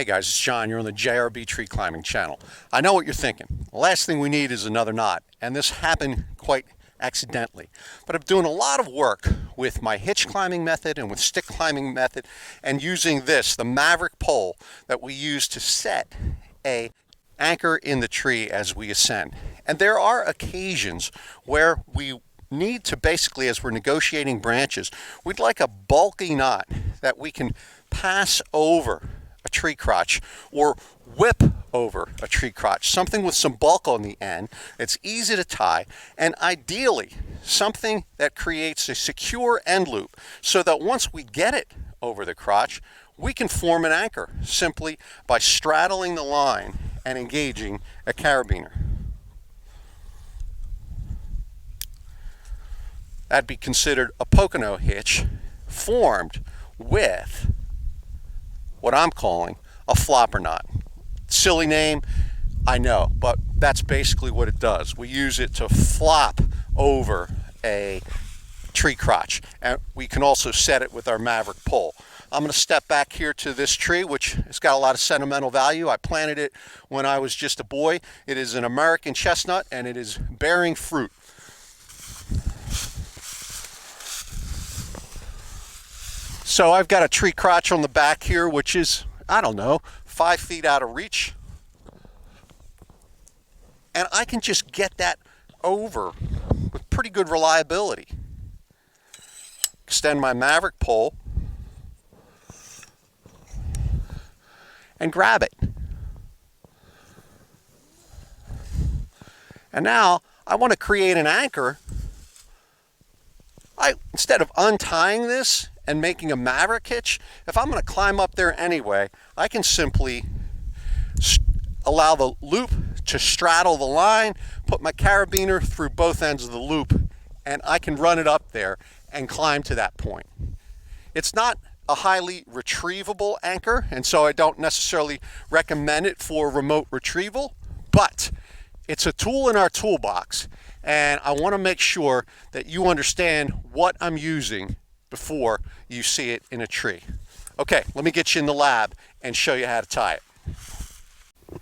Hey guys, it's John. You're on the JRB Tree Climbing channel. I know what you're thinking. The last thing we need is another knot, and this happened quite accidentally. But I'm doing a lot of work with my hitch climbing method and with stick climbing method and using this, the Maverick Pole that we use to set a anchor in the tree as we ascend. And there are occasions where we need to basically, as we're negotiating branches, we'd like a bulky knot that we can pass over a tree crotch or whip over a tree crotch, something with some bulk on the end that's easy to tie, and ideally something that creates a secure end loop so that once we get it over the crotch, we can form an anchor simply by straddling the line and engaging a carabiner. That'd be considered a Pocono hitch formed with what I'm calling a flopper knot. Silly name, I know, but that's basically what it does. We use it to flop over a tree crotch, and we can also set it with our Maverick pole. I'm going to step back here to this tree, which has got a lot of sentimental value. I planted it when I was just a boy. It is an American chestnut, and it is bearing fruit. So I've got a tree crotch on the back here, which is, I don't know, 5 feet out of reach. And I can just get that over with pretty good reliability. Extend my Maverick pole and grab it. And now I want to create an anchor. Instead of untying this and making a Maverick hitch, if I'm going to climb up there anyway, I can simply allow the loop to straddle the line, put my carabiner through both ends of the loop, and I can run it up there and climb to that point. It's not a highly retrievable anchor, and so I don't necessarily recommend it for remote retrieval, but it's a tool in our toolbox, and I want to make sure that you understand what I'm using before you see it in a tree. Okay, let me get you in the lab and show you how to tie it.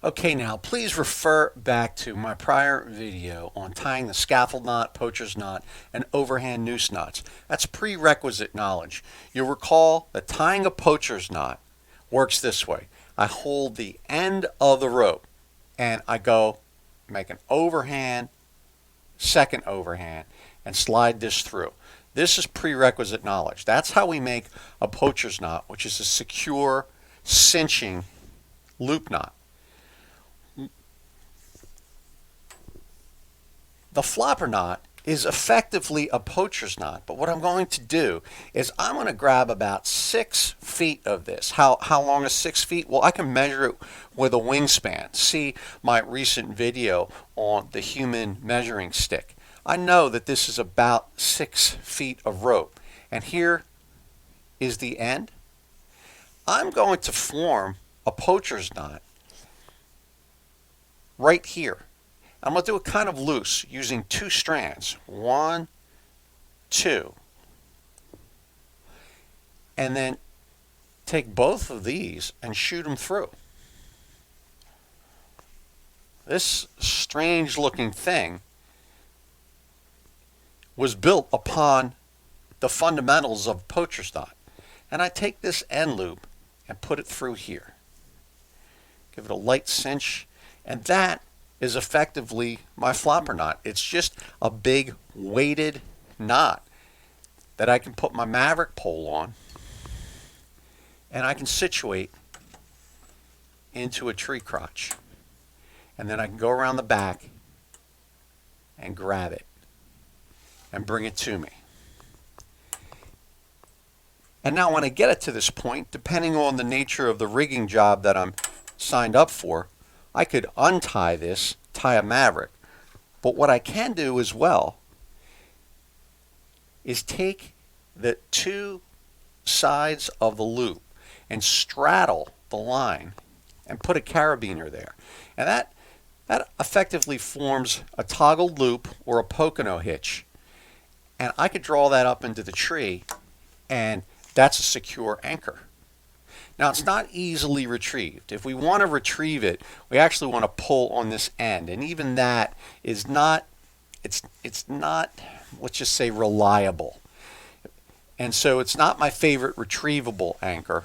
Okay, now please refer back to my prior video on tying the scaffold knot, poacher's knot, and overhand noose knots. That's prerequisite knowledge. You'll recall that tying a poacher's knot works this way. I hold the end of the rope and I go make an overhand, second overhand, and slide this through. This is prerequisite knowledge. That's how we make a poacher's knot, which is a secure, cinching loop knot. The flopper knot is effectively a poacher's knot, but what I'm going to do is I'm going to grab about 6 feet of this. How long is 6 feet? Well, I can measure it with a wingspan. See my recent video on the human measuring stick. I know that this is about 6 feet of rope, and here is the end. I'm going to form a poacher's knot right here. I'm going to do it kind of loose using 2 strands. 1, 2. And then take both of these and shoot them through. This strange looking thing was built upon the fundamentals of poacher's knot. And I take this end loop and put it through here. Give it a light cinch, and that is effectively my flopper knot. It's just a big weighted knot that I can put my Maverick pole on and I can situate into a tree crotch. And then I can go around the back and grab it and bring it to me. And now when I get it to this point, depending on the nature of the rigging job that I'm signed up for, I could untie this, tie a Maverick. But what I can do as well is take the 2 sides of the loop and straddle the line and put a carabiner there. And that effectively forms a toggled loop or a Pocono hitch. And I could draw that up into the tree, and that's a secure anchor. Now it's not easily retrieved. If we want to retrieve it, we actually want to pull on this end, and even that is not, it's not, let's just say, reliable. And so it's not my favorite retrievable anchor.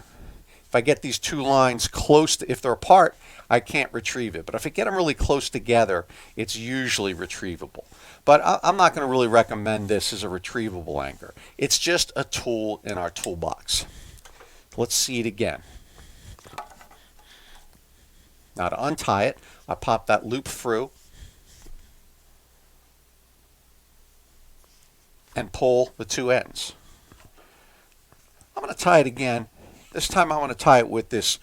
If I get these two lines close to, if they're apart, I can't retrieve it. But if I get them really close together, it's usually retrievable. But I'm not going to really recommend this as a retrievable anchor. It's just a tool in our toolbox. Let's see it again. Now to untie it, I pop that loop through and pull the two ends. I'm going to tie it again. This time I want to tie it with this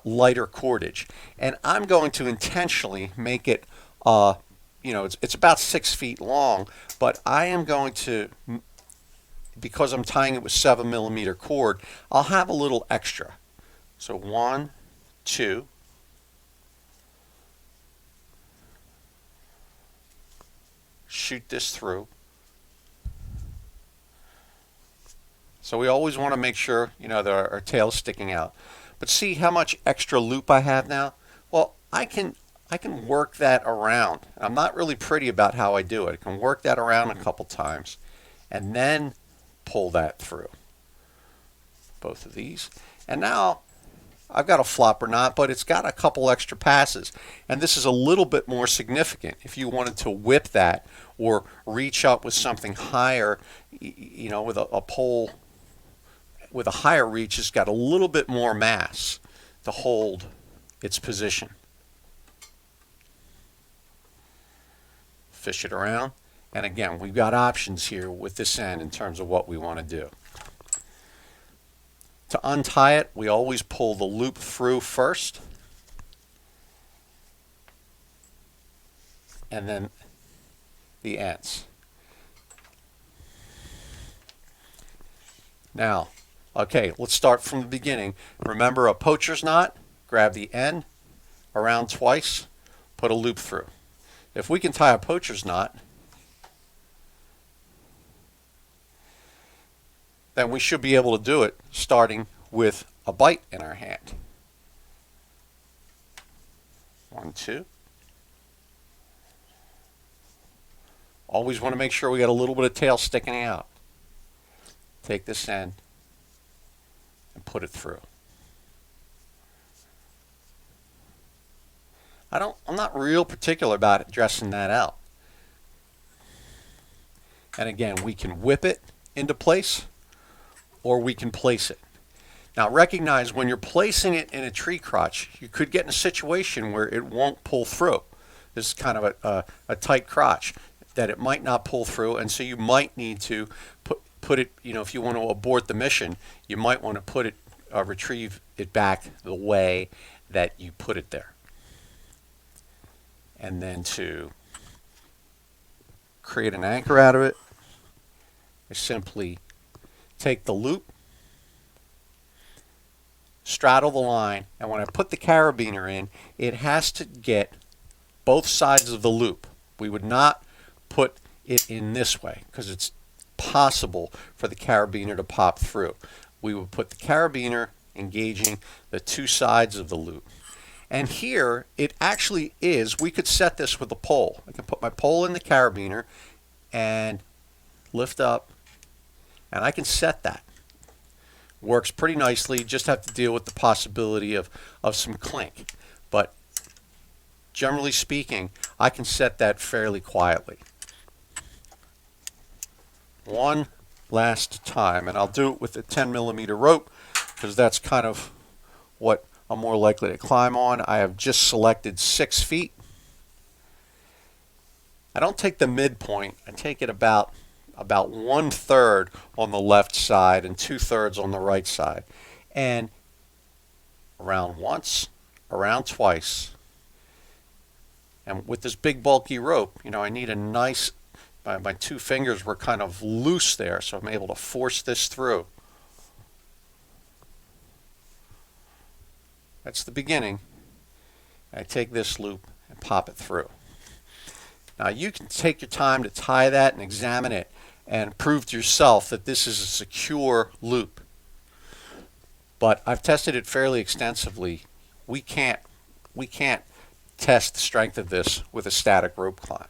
lighter cordage, and I'm going to intentionally make it, it's about 6 feet long, but I am going to, because I'm tying it with 7mm cord, I'll have a little extra. So 1, 2, shoot this through. So we always want to make sure, that our tail's sticking out. But see how much extra loop I have now? Well, I can work that around. I'm not really pretty about how I do it. I can work that around a couple times and then pull that through. Both of these. And now I've got a flopper knot, but it's got a couple extra passes. And this is a little bit more significant. If you wanted to whip that or reach up with something higher, with a pole with a higher reach, it's got a little bit more mass to hold its position. Fish it around, and again, we've got options here with this end in terms of what we want to do. To untie it, we always pull the loop through first, and then the ends. Now, okay, let's start from the beginning. Remember a poacher's knot? Grab the end around twice, put a loop through. If we can tie a poacher's knot, then we should be able to do it starting with a bite in our hand. 1, 2. Always want to make sure we got a little bit of tail sticking out. Take this end and put it through. I'm not real particular about dressing that out. And again, we can whip it into place or we can place it. Now recognize when you're placing it in a tree crotch, you could get in a situation where it won't pull through. This is kind of a tight crotch that it might not pull through, and so you might need to put it, if you want to abort the mission, you might want to put it, retrieve it back the way that you put it there. And then to create an anchor out of it, I simply take the loop, straddle the line, and when I put the carabiner in, it has to get both sides of the loop. We would not put it in this way because it's possible for the carabiner to pop through. We would put the carabiner engaging the two sides of the loop. And here it actually is, we could set this with a pole. I can put my pole in the carabiner and lift up, and I can set that. Works pretty nicely, just have to deal with the possibility of some clink. But generally speaking, I can set that fairly quietly. One last time, and I'll do it with a 10mm rope because that's kind of what I'm more likely to climb on. I have just selected 6 feet. I don't take the midpoint. I take it about 1/3 on the left side and 2/3 on the right side. And around once, around twice. And with this big bulky rope, I need a nice, my two fingers were kind of loose there, so I'm able to force this through. That's the beginning. I take this loop and pop it through. Now you can take your time to tie that and examine it and prove to yourself that this is a secure loop. but I've tested it fairly extensively. We can't test the strength of this with a static rope climb.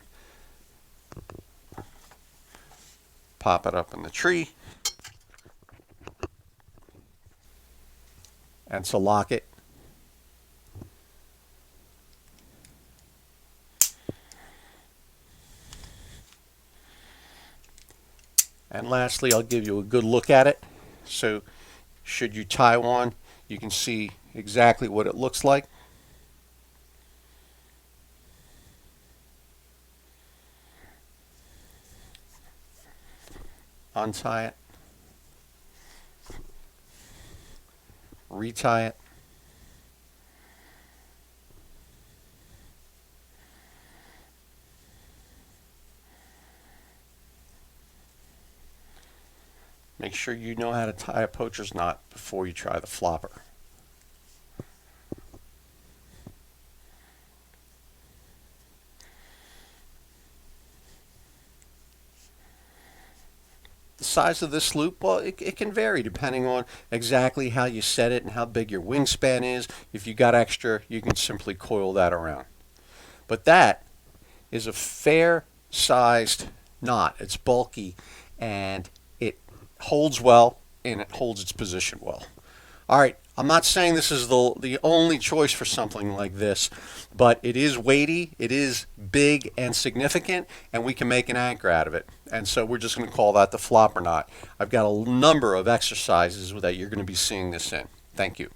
Pop it up in the tree, and to lock it, and lastly, I'll give you a good look at it. So should you tie one, you can see exactly what it looks like. Untie it, retie it, make sure you know how to tie a poacher's knot before you try the flopper. The size of this loop, well, it can vary depending on exactly how you set it and how big your wingspan is. If you got extra, you can simply coil that around. But that is a fair sized knot. It's bulky and it holds well and it holds its position well. All right, I'm not saying this is the only choice for something like this, but it is weighty, it is big and significant, and we can make an anchor out of it. And so we're just going to call that the flopper knot. I've got a number of exercises that you're going to be seeing this in. Thank you.